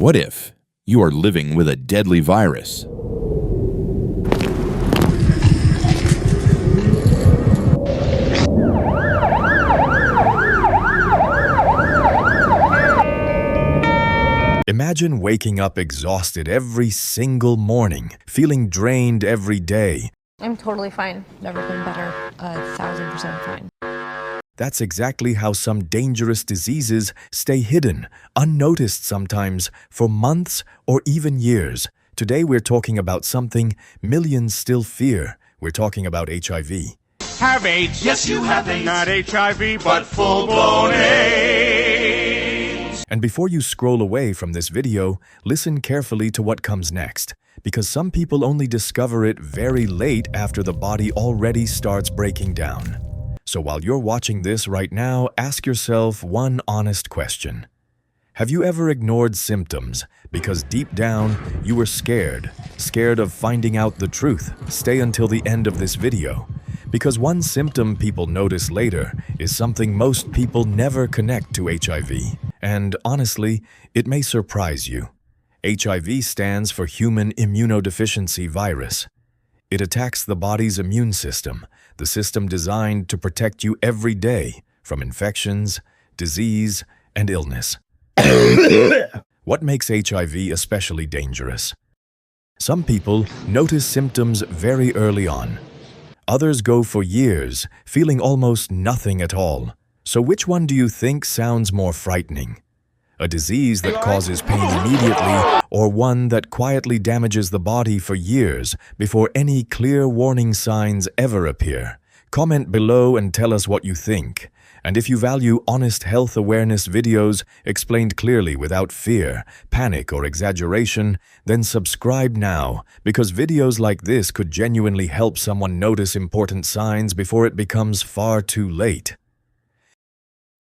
What if you are living with a deadly virus? Imagine waking up exhausted every single morning, feeling drained every day. I'm totally fine. Never been better. 1,000% fine. That's exactly how some dangerous diseases stay hidden, unnoticed sometimes, for months or even years. Today we're talking about something millions still fear. We're talking about HIV. Have AIDS. Yes, you have AIDS. Not HIV, but full-blown AIDS. And before you scroll away from this video, listen carefully to what comes next, because some people only discover it very late after the body already starts breaking down. So while you're watching this right now, ask yourself one honest question. Have you ever ignored symptoms because deep down you were scared of finding out the truth? Stay until the end of this video, because one symptom people notice later is something most people never connect to HIV. And honestly, it may surprise you. HIV stands for Human Immunodeficiency Virus. It attacks the body's immune system, the system designed to protect you every day from infections, disease, and illness. What makes HIV especially dangerous? Some people notice symptoms very early on. Others go for years, feeling almost nothing at all. So which one do you think sounds more frightening? A disease that causes pain immediately, or one that quietly damages the body for years before any clear warning signs ever appear? Comment below and tell us what you think. And if you value honest health awareness videos explained clearly without fear, panic, or exaggeration, then subscribe now, because videos like this could genuinely help someone notice important signs before it becomes far too late.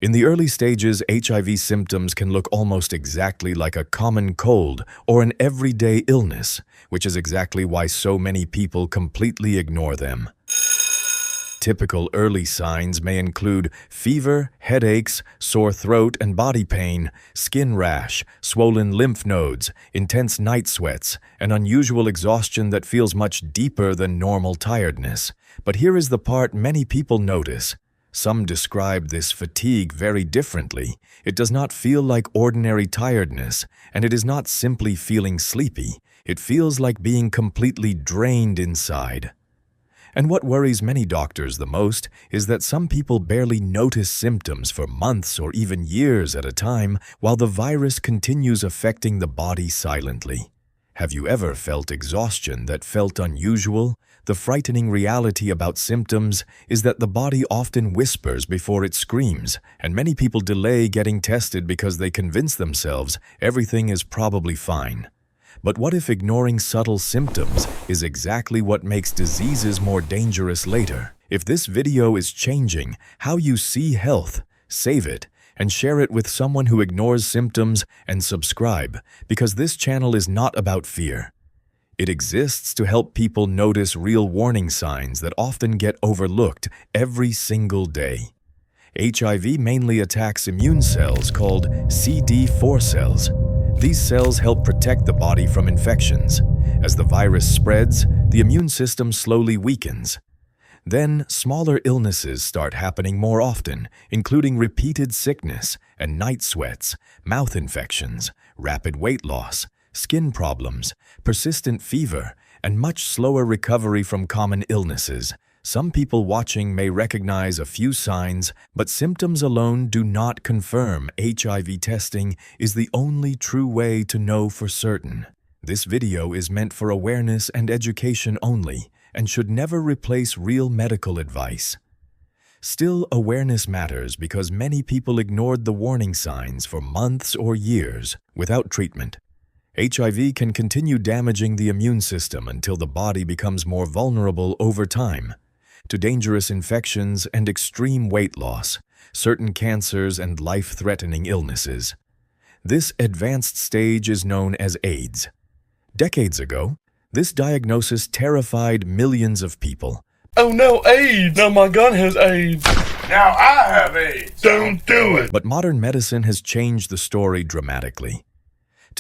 In the early stages, HIV symptoms can look almost exactly like a common cold or an everyday illness, which is exactly why so many people completely ignore them. Typical early signs may include fever, headaches, sore throat and body pain, skin rash, swollen lymph nodes, intense night sweats, and unusual exhaustion that feels much deeper than normal tiredness. But here is the part many people notice. Some describe this fatigue very differently. It does not feel like ordinary tiredness, and it is not simply feeling sleepy. It feels like being completely drained inside. And what worries many doctors the most is that some people barely notice symptoms for months or even years at a time, while the virus continues affecting the body silently. Have you ever felt exhaustion that felt unusual? The frightening reality about symptoms is that the body often whispers before it screams, and many people delay getting tested because they convince themselves everything is probably fine. But what if ignoring subtle symptoms is exactly what makes diseases more dangerous later? If this video is changing how you see health, save it and share it with someone who ignores symptoms, and subscribe, because this channel is not about fear. It exists to help people notice real warning signs that often get overlooked every single day. HIV mainly attacks immune cells called CD4 cells. These cells help protect the body from infections. As the virus spreads, the immune system slowly weakens. Then, smaller illnesses start happening more often, including repeated sickness and night sweats, mouth infections, rapid weight loss, skin problems, persistent fever, and much slower recovery from common illnesses. Some people watching may recognize a few signs, but symptoms alone do not confirm HIV testing is the only true way to know for certain. This video is meant for awareness and education only, and should never replace real medical advice. Still, awareness matters because many people ignored the warning signs for months or years without treatment. HIV can continue damaging the immune system until the body becomes more vulnerable over time to dangerous infections and extreme weight loss, certain cancers, and life-threatening illnesses. This advanced stage is known as AIDS. Decades ago, this diagnosis terrified millions of people. Oh no, AIDS! Now my gun has AIDS! Now I have AIDS. Don't do it! But modern medicine has changed the story dramatically.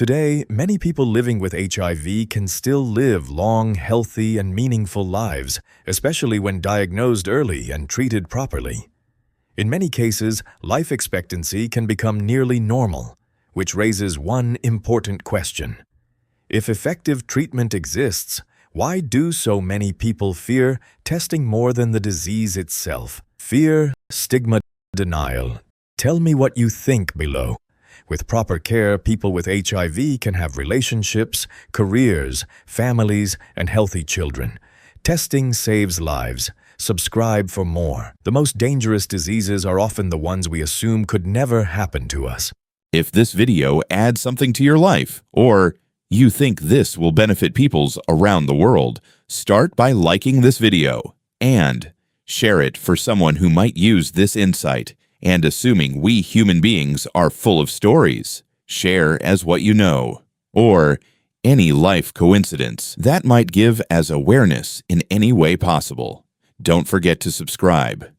Today, many people living with HIV can still live long, healthy, and meaningful lives, especially when diagnosed early and treated properly. In many cases, life expectancy can become nearly normal, which raises one important question. If effective treatment exists, why do so many people fear testing more than the disease itself? Fear, stigma, denial. Tell me what you think below. With proper care, people with HIV can have relationships, careers, families, and healthy children. Testing saves lives. Subscribe for more. The most dangerous diseases are often the ones we assume could never happen to us. If this video adds something to your life, or you think this will benefit peoples around the world, start by liking this video and share it for someone who might use this insight. And assuming we human beings are full of stories, share as what you know, or any life coincidence that might give as awareness in any way possible. Don't forget to subscribe.